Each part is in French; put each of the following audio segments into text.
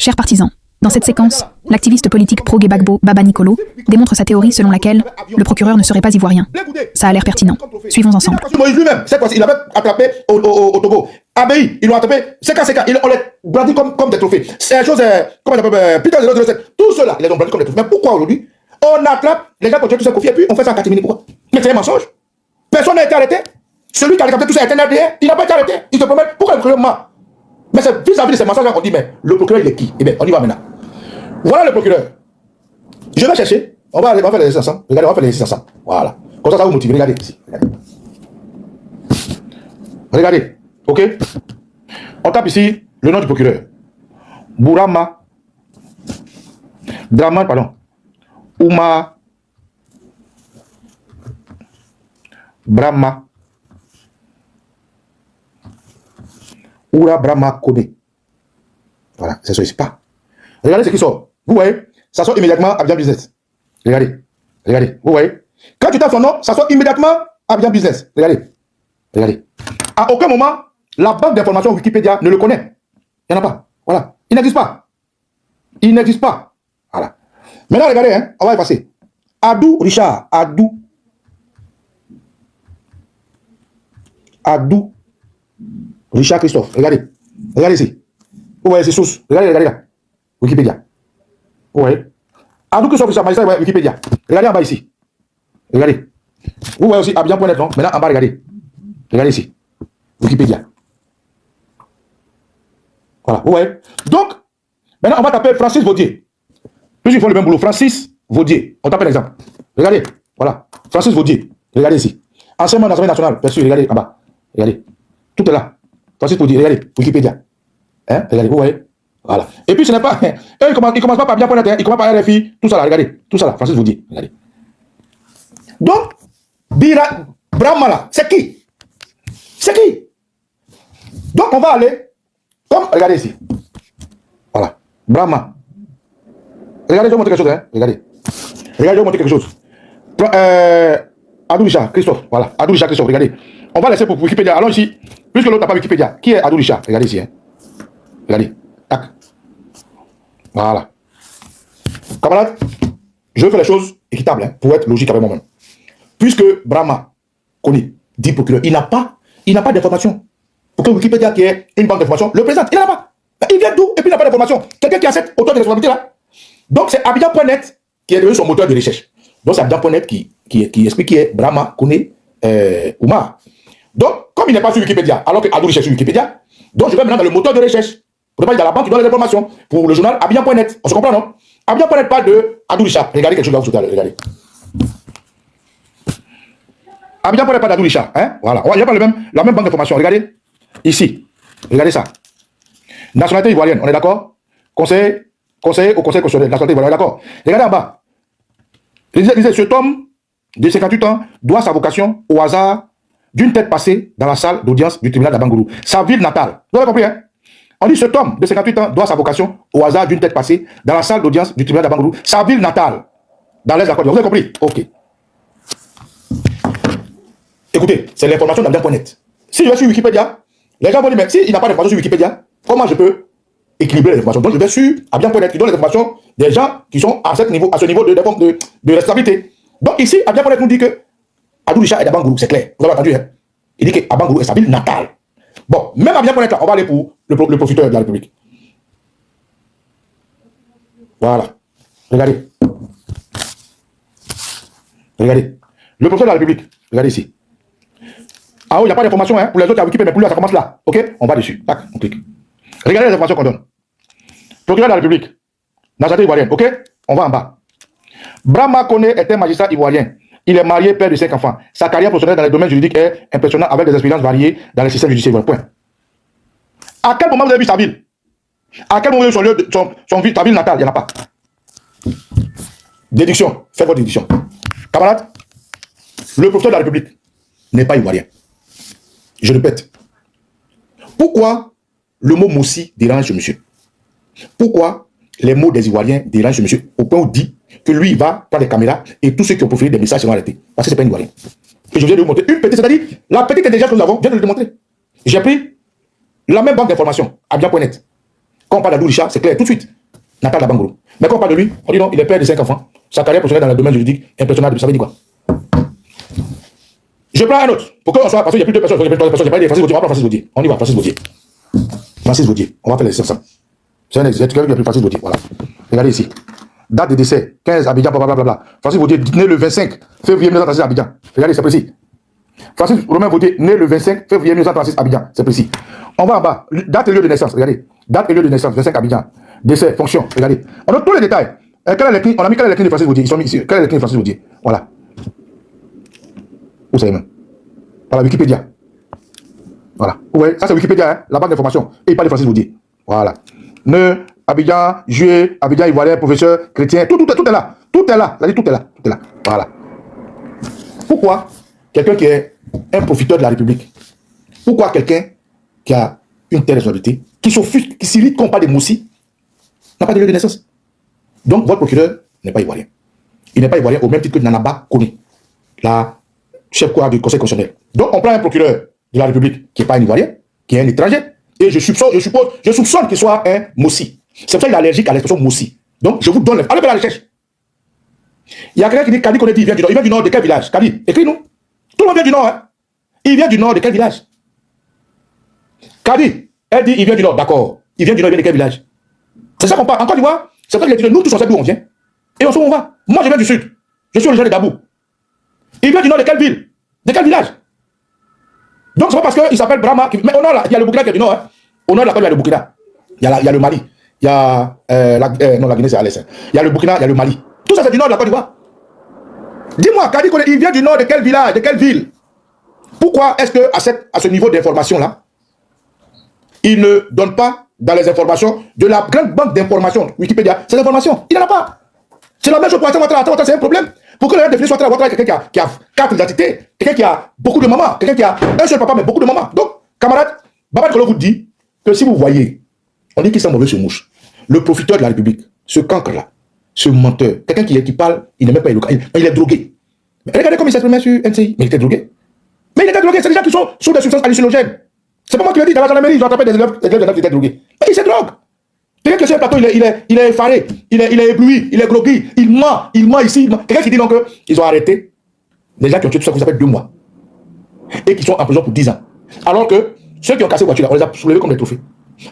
Chers partisans, dans cette séquence, l'activiste politique pro-Gbagbo, Baba Nicolo, démontre sa théorie selon laquelle le procureur ne serait pas ivoirien. Ça a l'air pertinent. Suivons ensemble. Moïse lui-même, cette fois-ci, il avait attrapé au Togo. ABI, ils l'ont attrapé. CK, on les brandit comme des trophées. C'est une chose, comment on appelle, Peter, tout cela, ils les ont brandis comme des trophées. Mais pourquoi aujourd'hui, on attrape les gens qui ont tué tous ces confiés et puis on fait ça en catimini? Pourquoi? Mais c'est un mensonge. Personne n'a été arrêté. Celui qui a décapité tout ça a été arrêté. Il n'a pas été arrêté. Il se promet. Pourquoi le procureur ment? Mais c'est vis-à-vis de ces mensonges qu'on dit, mais le procureur, il est qui? Eh bien, on y va maintenant. Voilà le procureur. Je vais chercher. On va faire les exercices ensemble. Regardez, on va faire les exercices ensemble. Voilà. Comme ça, ça vous motive. Regardez ici. Regardez. OK? On tape ici le nom du procureur. Bourama. Draman, pardon. Ouma. Brahma. Oura Brahma Kone. Voilà, c'est ça ici. Pas. Regardez ce qui sort. Vous voyez, ça sort immédiatement à Abidjan Business. Regardez. Regardez. Vous voyez. Quand tu tapes son nom, ça sort immédiatement à Abidjan Business. Regardez. Regardez. À aucun moment, la banque d'information Wikipédia ne le connaît. Il n'y en a pas. Voilà. Il n'existe pas. Il n'existe pas. Voilà. Maintenant, regardez, hein, on va y passer. Adou Richard. Adou Richard Christophe. Regardez. Regardez ici. Vous voyez ces sources. Regardez, regardez là. Wikipédia. Vous voyez. Adou Christophe Richard, magistrat Wikipédia. Regardez en bas ici. Regardez. Vous voyez aussi Abidjan.net, non? Maintenant, en bas, regardez. Regardez ici. Wikipédia. Voilà. Vous voyez. Donc, maintenant, on va taper Francis Vaudier. Plus ils font le même boulot. Francis Vaudier. On tape l'exemple. Regardez. Voilà. Francis Vaudier. Regardez ici. Ancien membre de l'Assemblée nationale. Perçu. Regardez en bas. Regardez. Tout est là. Francis Vaudier. Regardez. Wikipédia. Hein? Regardez. Vous voyez. Voilà. Et puis ce n'est pas. Ils commencent pas par bien.net. Ils commencent par RFI. Tout ça là. Regardez. Tout ça là. Francis Vaudier. Regardez. Donc, Brahma là. C'est qui? C'est qui? Donc on va aller. Comme. Regardez ici. Voilà. Brahma. Regardez, je vais vous montrer quelque chose. Hein. Regardez. Regardez, je vais vous montrer quelque chose. Adou Richard, Christophe. Voilà. Adou Richard, Christophe. Regardez. On va laisser pour Wikipédia. Allons ici. Puisque l'autre n'a pas Wikipédia. Qui est Adou Richard? Regardez ici. Hein. Regardez. Tac. Voilà. Camarades, je veux faire les choses équitables hein, pour être logique avec moi-même. Puisque Brahma connaît, dit procureur, il n'a pas d'information. Pour que Wikipédia, qui est une banque d'information, le présente. Il n'en a pas. Il vient d'où? Et puis il n'a pas d'information. Quelqu'un qui a cette auteur de responsabilité là. Donc c'est Abidjan.net qui est devenu son moteur de recherche. Donc c'est Abidjan.net qui explique qui est Brahma connaît Oumar. Donc, comme il n'est pas sur Wikipédia, alors que Adou recherche sur Wikipédia, donc je vais maintenant dans le moteur de recherche. Pour ne pas dire dans la banque qui donne les informations. Pour le journal Abidjan.net. On se comprend, non? Abidjan.net parle de Adou Richard. Regardez quelque chose là, vous regardez. Abidjan.net parle d'Adou Richard. Hein? Voilà. Il n'y a pas la même banque d'informations. Regardez. Ici. Regardez ça. Nationalité ivoirienne. On est d'accord? Conseiller au Conseil constitutionnel. Nationalité ivoirienne. D'accord? Regardez en bas. Il disait, cet homme de 58 ans doit sa vocation au hasard d'une tête passée dans la salle d'audience du tribunal d'Abangourou. Sa ville natale. Vous avez compris, hein? On dit cet homme de 58 ans doit sa vocation au hasard d'une tête passée dans la salle d'audience du tribunal d'Abangourou. Sa ville natale. Dans l'Est de la Côte d'Ivoire. Vous avez compris? Ok. Écoutez, c'est l'information d'Abidjan.net. Si je vais sur Wikipédia, les gens vont dire, mais s'il n'a pas d'information sur Wikipédia, comment je peux équilibrer les informations? Donc je vais sur Abidjan.net qui donne les informations des gens qui sont à ce niveau de responsabilité. Donc ici, Abidjan.net nous dit que Adou Richard est d'Abangourou, c'est clair. Vous avez entendu, hein? Il dit que Abangourou est sa ville natale. Bon, même Abidjan.net là, on va aller pour le profiteur de la République. Voilà. Regardez. Regardez. Le profiteur de la République. Regardez ici. Ah oui, il n'y a pas d'information, hein? Pour les autres, il y a Wikipédia, mais pour lui, ça commence là. Ok? On va dessus. Tac, on clique. Regardez les informations qu'on donne. Procureur de la République. Nationalité ivoirienne. Ok? On va en bas. Brahma Kone est un magistrat ivoirien. Il est marié, père de 5 enfants. Sa carrière professionnelle dans les domaines juridiques est impressionnante avec des expériences variées dans les systèmes judiciaires. Point. À quel moment vous avez vu sa ville? À quel moment vous avez vu ta ville natale? Il n'y en a pas. Déduction. Faites votre déduction. Camarades, le procureur de la République n'est pas ivoirien. Je répète. Pourquoi le mot Moussi dérange ce monsieur? Pourquoi les mots des Ivoiriens dérangent ce monsieur au point où il dit que lui, il va prendre des caméras et tous ceux qui ont profilé des messages seront arrêtés? Parce que ce n'est pas un Ivoirien. Et je viens de vous montrer une petite, c'est-à-dire la petite intelligence que nous avons, je viens de le démontrer. J'ai pris la même banque d'informations, Abidjan.net. Quand on parle d'Adou Richard, c'est clair, tout de suite. Natal Labangoro. Mais quand on parle de lui, on dit non, il est père de 5 enfants. Sa carrière professionnelle dans le domaine juridique impressionnable. Ça veut dire quoi? Je prends un autre. Pour qu'on soit, parce qu'il y a plus de personnes, il y a plus de personnes, j'ai pas dit Francis Vaudier, on va prendre Francis Vaudier. On y va, Francis Vaudier. Francis Vaudier, on va faire l'exercice ensemble. C'est un exercice qui a pris Francis Vaudier, voilà. Regardez ici. Date de décès, 15 Abidjan, blablabla. Francis Vaudier, né le 25 février 1936 à Abidjan. Regardez, c'est précis. Francis Romain Vaudier, né le 25 février 1936 à Abidjan, c'est précis. On va en bas. Date et lieu de naissance, regardez. Date et lieu de naissance, 25 Abidjan. Décès, fonction, regardez. On a tous les détails. On a mis quelle est l'écrit de Francis Vaudier? Ils sont mis ici. Quelle est l'écrit de Francis Vaudier? Voilà. Vous savez même. Par la Wikipédia. Voilà. Ouais, ça c'est Wikipédia, hein, la banque d'information. Et il parle de Francis Vaudier. Voilà. Ne, Abidjan, Juillet, Abidjan, Ivoirien, professeur, chrétien, tout est là. Tout est là. Tout est là. Voilà. Pourquoi quelqu'un qui est un profiteur de la République, pourquoi quelqu'un qui a une telle responsabilité, qui s'offusque, qui s'irrite qu'on parle de Moussi, n'a pas de lieu de naissance? Donc, votre procureur n'est pas ivoirien. Il n'est pas ivoirien au même titre que Nanaba Kone, la chef cour du Conseil constitutionnel. Donc, on prend un procureur de la République qui n'est pas un ivoirien, qui est un étranger, et je soupçonne qu'il soit un Moussi. C'est pour ça qu'il est allergique à l'expression Moussi. Donc, je vous donne. Allez faire la recherche. Il y a quelqu'un qui dit Kadi Kone dit il vient du nord. Il vient du nord de quel village? Kadi, écris-nous. Tout le monde vient du nord. Hein? Il vient du nord de quel village? Kadi, elle dit il vient du nord. D'accord. Il vient du nord, il vient de quel village? C'est ça qu'on parle. Encore une fois, c'est ça qu'il a dit nous tous on sait d'où on vient. Et on sait où on va. Moi, je viens du sud. Je suis originaire de Dabou. Il vient du nord de quelle ville? De quel village? Donc, c'est pas parce qu'il s'appelle Brahma. Mais au nord, là, il y a le Burkina qui est du nord. Hein. Au nord, là, il y a le Burkina. Il y a le Mali. Il y a. Non, la Guinée, c'est à l'est. Il y a le Burkina, il y a le Mali. Tout ça, c'est du nord de la Côte d'Ivoire. Dis-moi, Kadi Kone, il vient du nord de quel village? De quelle ville? Pourquoi est-ce qu'à ce niveau d'information-là, il ne donne pas dans les informations de la grande banque d'informations Wikipédia ces informations? Il n'en a pas. C'est la même chose pour Ouattara, c'est un problème. Pour que le définisse Ouattara est quelqu'un qui a 4 identités, quelqu'un qui a beaucoup de mamans, quelqu'un qui a un seul papa mais beaucoup de mamans. Donc, camarades, Baba Nikolo vous dit que si vous voyez, on dit qu'il sent mauvais ce mouche, le profiteur de la République, ce cancre-là, ce menteur, quelqu'un qui parle, il n'est même pas éloquent, il est drogué. Mais regardez comme il s'exprimait sur NCI, mais il était drogué. Mais il était drogué, c'est des gens qui sont sous des substances hallucinogènes. C'est pas moi qui le dis, dans la gendarmerie, ils ont attrapé des élèves de qui étaient drogués. Mais il se drogue. Quelqu'un qui est sur le plateau, il est effaré, il est ébloui, il est groggy, il ment ici. Quelqu'un qui dit donc qu'ils ont arrêté des gens qui ont tué tout ça, qui s'appelle 2 mois. Et qui sont en prison pour 10 ans. Alors que ceux qui ont cassé la voiture, on les a soulevés comme des trophées.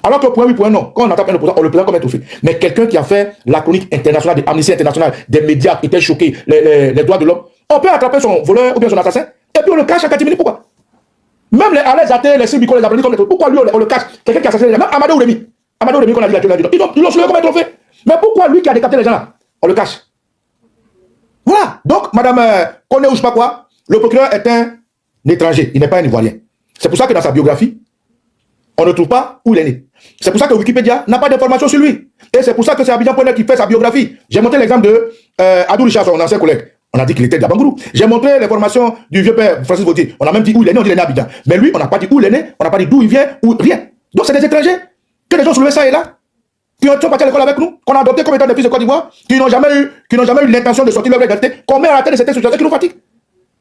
Alors que pour un oui, pour un non, quand on attrape un opposant, on le présente comme un trophée. Mais quelqu'un qui a fait la chronique internationale, de Amnesty International, des médias qui étaient choqués, les droits de l'homme, on peut attraper son voleur ou bien son assassin, et puis on le cache à 4 minutes. Pourquoi? Même les Alès athées, les Sibiko, les Abrélis, pourquoi lui on le cache? Quelqu'un qui a assassiné, même Amadou Rémi qu'on a dit ils l'ont soulevé comme un trophée. Mais pourquoi lui qui a décapité les gens là, on le cache? Voilà. Donc, madame Kone ou je sais pas quoi, le procureur est un étranger, il n'est pas un Ivoirien. C'est pour ça que dans sa biographie, on ne trouve pas où il est né. C'est pour ça que Wikipédia n'a pas d'informations sur lui. Et c'est pour ça que c'est Abidjan.net qui fait sa biographie. J'ai montré l'exemple de Adou Richard, son ancien collègue. On a dit qu'il était de Bangourou. J'ai montré les formations du vieux père Francis Vaudier. On a même dit où il est né, on dit qu'il est né à Abidjan. Mais lui, on n'a pas dit où il est né, on n'a pas dit d'où il vient, ou rien. Donc c'est des étrangers que les gens soulevés ça et là, qui sont partis à l'école avec nous, qu'on a adopté comme étant des fils de Côte d'Ivoire, qui n'ont jamais eu l'intention de sortir leur identité, qu'on met à la tête de cette situation qui nous fatigue.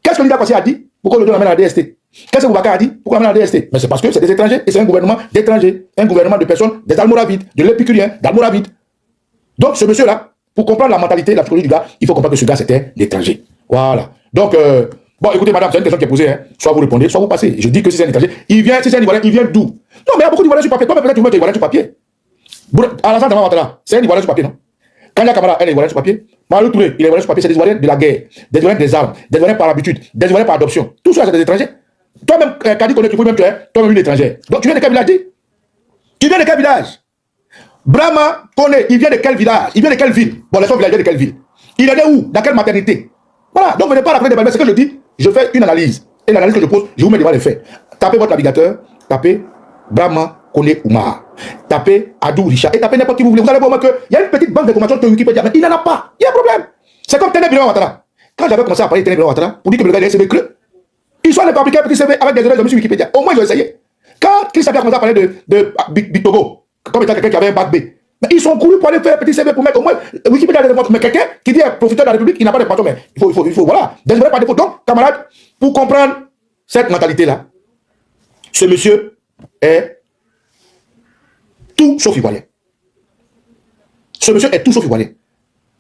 Qu'est-ce que Lida Passé a dit? Pourquoi le don amène à la DST? Qu'est-ce que Boubacar a dit? Pourquoi amène à la DST? Mais c'est parce que c'est des étrangers et c'est un gouvernement d'étrangers, un gouvernement de personnes, des Almoravides, de l'épicurien, d'Almoravides. Donc ce monsieur-là, pour comprendre la mentalité, la psychologie du gars, il faut comprendre que ce gars c'était l'étranger. Voilà. Donc, bon, écoutez, madame, c'est une question qui est posée. Hein. Soit vous répondez, soit vous passez. Je dis que si c'est un étranger, il vient, si c'est un Ivoirien, il vient d'où? Non, mais il y a beaucoup d'Ivoiriens sur papier. Toi, peut-être tu veux être Ivoirien sur papier. Alassane Ouattara, c'est un Ivoirien sur papier, non? Kanya Kamara, un Ivoirien sur papier. Mario Touré, il est Ivoirien sur papier. C'est des Ivoiriens de la guerre, des Ivoiriens des armes, des Ivoiriens par habitude, des Ivoiriens par adoption. Tout ça, c'est des étrangers. Toi-même, Kadi Kone, tu peux même tuer, toi-même une étrangère. Donc, tu viens de quel village? Tu viens de quel village? Brahma Kone, il vient de quel village? Il vient de quelle ville? Bon, les autres villageois de quelle ville? Il est né où? Dans quelle maternité? Voilà, donc venez pas raconter des balles. C'est ce que je dis, je fais une analyse. Et l'analyse que je pose, je vous mets devant les faits. Tapez votre navigateur, tapez Brahma Kone Oumar. Tapez Adou Richard et tapez n'importe qui vous voulez. Vous allez voir qu'il y a une petite banque d'informations que Wikipédia, mais il n'en a pas. Il y a un problème. C'est comme Téné Bilon Ouattara. Quand j'avais commencé à parler de Téné Bilon Ouattara, pour dire que le gars est CV creux, ils sont allés fabriquer un petit CV avec des données de sur Wikipédia. Au moins, ils ont essayé. Quand Chris a commencé à parler de Big Togo, comme étant quelqu'un qui avait un bac B, mais ils sont courus pour aller faire un petit CV pour mettre au moins Wikipédia des informations. Mais quelqu'un qui dit profiteur de la République, il n'a pas de patron, mais il faut voilà. Désolé par défaut. Donc, camarades, pour comprendre cette mentalité-là, ce monsieur est tout sauf ivoirien. Ce monsieur est tout sauf ivoirien.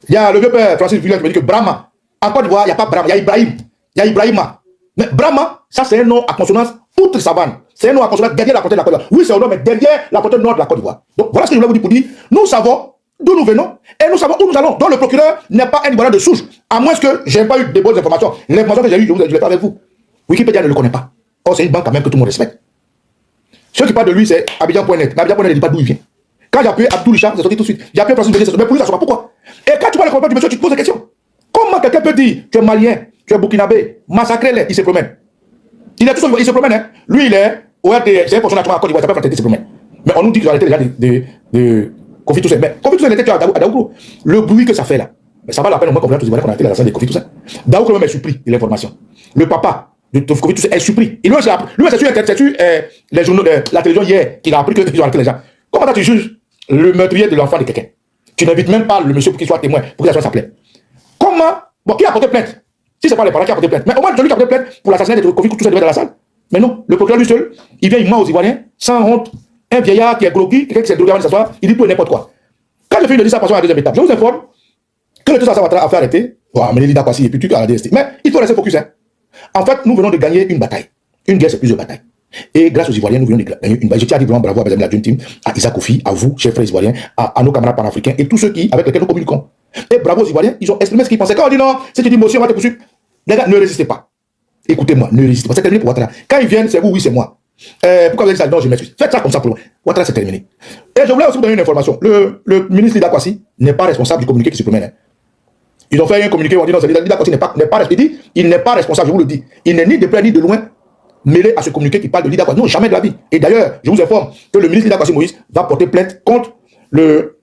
Il y a le vieux père Francis Villers qui me dit que Brahma, en Côte d'Ivoire, il n'y a pas Brahma, il y a Ibrahim. Il y a Ibrahima. Mais Brahma, ça c'est un nom à consonance outre savane. C'est un nom à consonance derrière la frontière de la Côte d'Ivoire. Oui, c'est un nom, mais derrière la frontière nord de la Côte d'Ivoire. Donc voilà ce que je voulais vous dire pour dire. Nous savons d'où nous venons et nous savons où nous allons. Donc le procureur n'est pas un Ivoirien de souche. À moins que je n'ai pas eu de bonnes informations. L'information que j'ai eue, je ne l'ai pas avec vous. Wikipédia ne le connaît pas. Or, c'est une banque quand même que tout le monde respecte. Ceux qui parlent de lui, c'est Abidjan.net. Mais Abidjan.net ne dit pas d'où il vient. Quand j'ai appelé Abdou Richard, c'est sorti tout de suite. J'ai appelé Francis Villers, mais pour lui, ça ne sera pas pourquoi. Et quand tu vois le commentaire du monsieur, tu te poses des questions. Comment quelqu'un peut dire tu es malien, tu es burkinabé, massacrez-les, il se promène. Il est tout seul, il se promène. Hein. Lui, il est au RDR, c'est un fonctionnaire à Côte d'Ivoire, il s'appelle Fraternité, il se promène. Mais on nous dit qu'il a arrêté déjà de Kofi Toussaint. Mais Kofi Toussaint était à Daoukro. Le bruit que ça fait là, mais ça va la peine au moins comprendre tous les Ivoiriens qu'on a arrêté la salle de Kofi Toussaint. Daoukro même est surpris de l'information. Le papa de Kofi Toussaint est surpris. Et lui, c'est sur les journaux de la télévision hier qu'il a appris qu'ils ont arrêté les gens. Comment tu juges le meurtrier de l'enfant de quelqu'un? Tu n'invites même pas le monsieur pour qu'il soit témoin, pour qu'il soit sa plainte. Comment? Bon, qui a porté plainte? Si c'est pas les parents qui a porté plainte. Mais au moins, celui qui a porté plainte pour l'assassinat de Kofi Toussaint devait être dans la salle. Mais non, le procureur lui seul, il vient, il ment aux Ivoiriens, sans honte. Un vieillard qui est groggy, quelqu'un qui s'est drogué avant de s'asseoir, il dit tout et n'importe quoi. Quand je finis de dire ça, passons à la deuxième étape. Je vous informe que le tout ça va fait arrêter. Bon, amener Lida Kwasi et puis tu as la DST. Mais il faut rester focus. Hein. En fait, nous venons de gagner une bataille. Une guerre, c'est plusieurs batailles. Et grâce aux Ivoiriens, nous venons de gagner une bataille. Je tiens à dire vraiment bravo à la Dream Team, à Isaac Kofi, à vous, chers frères ivoiriens, à nos camarades panafricains et tous ceux avec lesquels nous communiquons. Et bravo aux Ivoiriens, ils ont exprimé ce qu'ils pensaient. Quand on dit non, si tu dis monsieur, on va te poursuivre. Les gars, ne résistez pas. Écoutez-moi, ne résistez pas. C'est terminé pour Ouattara. Quand ils viennent, c'est vous, oui, c'est moi. Pourquoi vous avez dit ça? Non, je m'excuse. Faites ça comme ça pour moi. Ouattara, c'est terminé. Et je voulais aussi vous donner une information. Le ministre Lida Kwasi n'est pas responsable du communiqué qui se promène. Hein. Ils ont fait un communiqué où on dit non, Lida Kwasi n'est pas responsable. Il n'est pas responsable, je vous le dis. Il n'est ni de près ni de loin mêlé à ce communiqué qui parle de Lida Kwasi. Non, jamais de la vie. Et d'ailleurs, je vous informe que le ministre Lida Kwasi Moïse va porter plainte contre le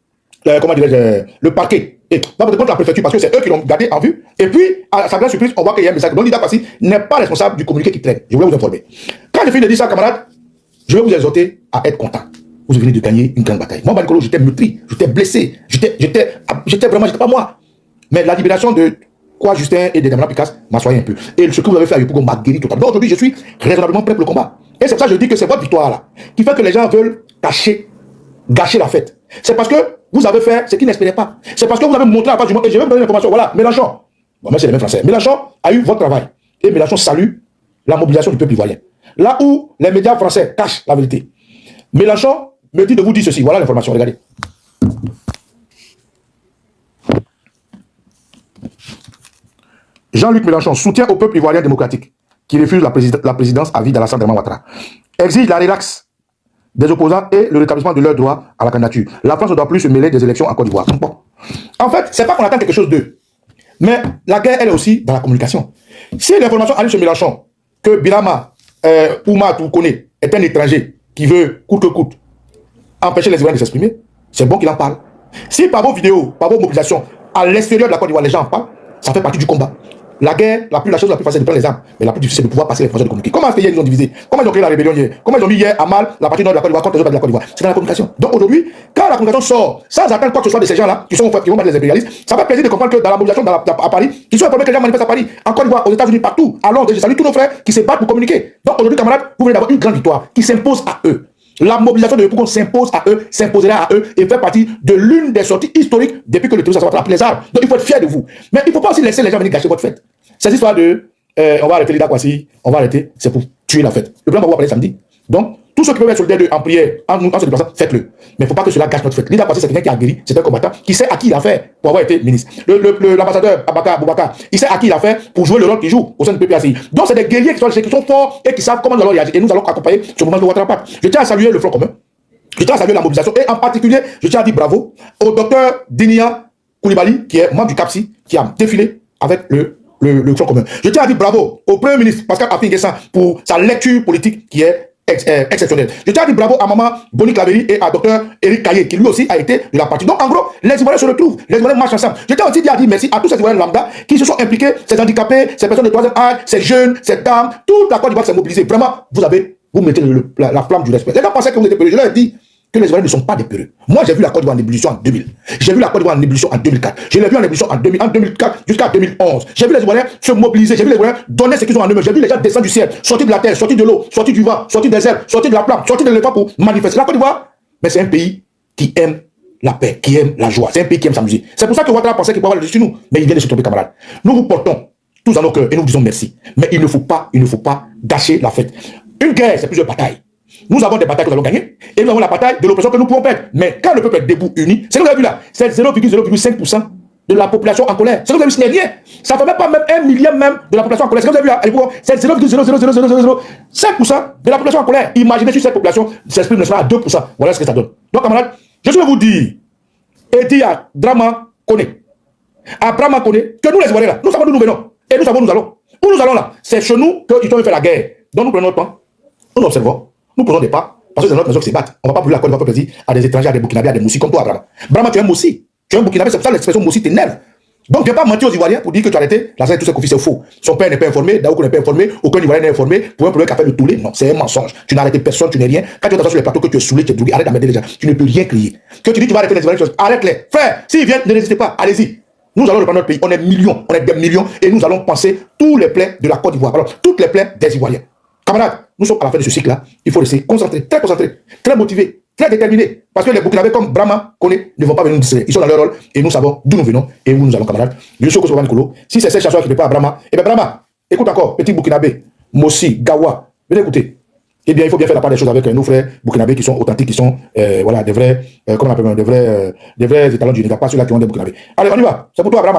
parquet. Et va porter contre la préfecture parce que c'est eux qui l'ont gardé en vue. Et puis, à sa grande surprise, on voit qu'il y a un message. Donc Lida Kwasi n'est pas responsable du communiqué qui traîne. Je voulais vous informer. Quand je finis de dire ça, camarades, je vais vous exhorter à être content. Vous venez de gagner une grande bataille. Moi, Banikolo, j'étais meurtri, j'étais blessé, j'étais vraiment, j'étais pas moi. Mais la libération de quoi Justin et de Damana Picasse m'a soigné un peu. Et ce que vous avez fait à Yopougon m'a guéri totalement. Donc aujourd'hui, je suis raisonnablement prêt pour le combat. Et c'est pour ça que je dis que c'est votre victoire là qui fait que les gens veulent gâcher la fête. C'est parce que vous avez fait ce qu'ils n'espéraient pas. C'est parce que vous avez montré à la face du monde. Et je vais vous donner l'information. Voilà, Mélenchon. Bon, moi, c'est les mêmes Français. Mélenchon a eu votre travail. Et Mélenchon salue la mobilisation du peuple ivoirien. Là où les médias français cachent la vérité. Mélenchon me dit de vous dire ceci. Voilà l'information. Regardez. Jean-Luc Mélenchon soutient au peuple ivoirien démocratique qui refuse la présidence à vie d'Alassane Draman Ouattara. Exige la relaxe des opposants et le rétablissement de leurs droits à la candidature. La France ne doit plus se mêler des élections en Côte d'Ivoire. Bon. En fait, c'est pas qu'on attend quelque chose d'eux. Mais la guerre, elle est aussi dans la communication. Si l'information arrive sur Mélenchon que Birama, Ouma ou Kone est un étranger qui veut, coûte que coûte, empêcher les Ivoiriens de s'exprimer, c'est bon qu'il en parle. Si par vos vidéos, par vos mobilisations, à l'extérieur de la Côte d'Ivoire, les gens en parlent, ça fait partie du combat. La guerre, la chose la plus facile, c'est de prendre les armes. Mais la plus difficile, c'est de pouvoir passer les frontières de communiquer. Comment est-ce qu'ils ont divisé? Comment ils ont créé la rébellion hier? Comment ils ont mis hier à mal la partie nord de la Côte d'Ivoire contre les autres de la Côte d'Ivoire? C'est dans la communication. Donc aujourd'hui, quand la communication sort, sans attendre quoi que ce soit de ces gens-là, qui vont battre les impérialistes, ça fait plaisir de comprendre que dans la mobilisation à Paris, ils sont informés que les gens manifestent à Paris, en Côte d'Ivoire, aux États-Unis, partout, à Londres. Je salue tous nos frères qui se battent pour communiquer. Donc aujourd'hui, camarades, vous venez d'avoir une grande victoire qui s'impose à eux. La mobilisation de Yopougon s'impose à eux, s'imposera à eux et fait partie de l'une des sorties historiques depuis que le terrorisme a pris les armes. Donc il faut être fier de vous. Mais il ne faut pas aussi laisser les gens venir gâcher votre fête. Cette histoire de on va arrêter Lida Kwasi, on va arrêter, c'est pour tuer la fête. Le plan va vous appeler samedi. Donc, tous ceux qui peuvent être solidaires en prière, en se déplaçant, faites-le. Mais il ne faut pas que cela gâche notre fête. Lida Kwasi, c'est quelqu'un qui a guéri, c'est un combattant qui sait à qui il a fait pour avoir été ministre. L'ambassadeur Boubacar, il sait à qui il a fait pour jouer le rôle qu'il joue au sein du PPACI. Donc, c'est des guerriers qui sont forts et qui savent comment nous allons réagir. Et nous allons accompagner ce moment de Ouattara. Je tiens à saluer le Front commun. Je tiens à saluer la mobilisation. Et en particulier, je tiens à dire bravo au docteur Dinia Koulibaly, qui est membre du CAPSI, qui a défilé avec le Front commun. Je tiens à dire bravo au Premier ministre Pascal Affi-N'Guessan pour sa lecture politique qui est exceptionnelle. Je tiens à dire bravo à maman Bonnie Claveri et à docteur Eric Caillé qui lui aussi a été de la partie. Donc en gros, les Ivoiriens se retrouvent, les Ivoiriens marchent ensemble. Je tiens aussi à dire merci à tous ces Ivoiriens lambda qui se sont impliqués, ces handicapés, ces personnes de troisième âge, ces jeunes, ces dames, toute la Côte d'Ivoire s'est mobilisée. Vraiment, vous mettez la flamme du respect. Les gens pensaient que vous étiez peureux. Je leur ai dit que les Ivoiriens ne sont pas des peureux. Moi, j'ai vu la Côte d'Ivoire en ébullition en 2000. J'ai vu la Côte d'Ivoire en ébullition en 2004. Je l'ai vu en ébullition en 2004 jusqu'à 2011. J'ai vu les Ivoiriens se mobiliser. J'ai vu les Ivoiriens donner ce qu'ils ont en eux. J'ai vu les gens descendre du ciel, sortir de la terre, sortir de l'eau, sortir du vent, sortir des airs, sortir de la flamme, sortir de l'éléphant pour manifester. La Côte d'Ivoire, mais c'est un pays qui aime la paix, qui aime la joie. C'est un pays qui aime s'amuser. C'est pour ça que Ouattara pensait qu'il pouvait avoir le dessus nous. Mais il vient de se tromper, camarades. Nous vous portons tous dans nos cœurs et nous vous disons merci. Mais il ne faut pas gâcher la fête. Une guerre, c'est plusieurs batailles. Nous avons des batailles que nous allons gagner et nous avons la bataille de l'oppression que nous pouvons perdre. Mais quand le peuple est debout, uni, c'est ce que vous avez vu là, c'est 0,05% de la population en colère. Ce que vous avez vu, ce n'est rien. Ça ne fait même pas même 1 millième même de la population en colère. Ce que vous avez vu là, c'est 0,00005% de la population en colère. Imaginez si cette population s'exprime à 2%. Voilà ce que ça donne. Donc, camarades, je vais vous dire, et dire à Drama Kone, que nous les Ivoiriens là, nous savons d'où nous venons. Et nous savons où nous allons. Où nous allons là, c'est chez nous qu'ils ont fait la guerre. Donc nous prenons notre temps, nous observons, nous prenons des pas, parce que c'est notre maison qui se bat. On ne va pas brûler la Côte d'Ivoire pour dire à des étrangers, à des Burkinabés, à des Moussis comme toi, Brahma. Brahma, tu es un Moussi. Tu es un Burkinabé, c'est pour ça l'expression Moussi t'énerve. Donc, viens pas mentir aux Ivoiriens pour dire que tu as arrêté la scène, tout ce qu'on fait, c'est faux. Son père n'est pas informé, Daouk n'est pas informé, aucun Ivoirien n'est informé pour un problème qui a fait le toulé. Non, c'est un mensonge. Tu n'as arrêté personne, tu n'es rien. Quand tu es sur les plateaux, que tu es saoulé, tu es drogué, arrête d'amener les gens. Tu ne peux rien crier. Que tu dis tu vas arrêter les Ivoiriens, arrête-les. Frère, s'ils viennent, ne résistez pas, allez-y. Nous allons reprendre notre pays. On est millions, on est des millions et nous allons penser tous les plaies de la Côte d'Ivoire. Alors, toutes les plaies des Ivoiriens. Camarades, nous sommes à la fin de ce cycle-là. Il faut rester concentré, très motivé, très déterminé. Parce que les Burkinabés comme Brahma, Kone, ne vont pas venir nous distraire. Ils sont dans leur rôle et nous savons d'où nous venons et où nous allons, camarades. Je suis au Kosovo Nicolas. Si c'est cette chanson qui ne plaît pas à Brahma, eh bien Brahma, écoute encore, petit Burkinabé, Mossi, Gawa, venez écouter. Eh bien, il faut bien faire la part des choses avec nos frères burkinabés qui sont authentiques, qui sont voilà, des vrais, comment on appelle, des vrais étalons du Niger, pas ceux-là qui ont des burkinabés. Allez, on y va. C'est pour toi, Brahma.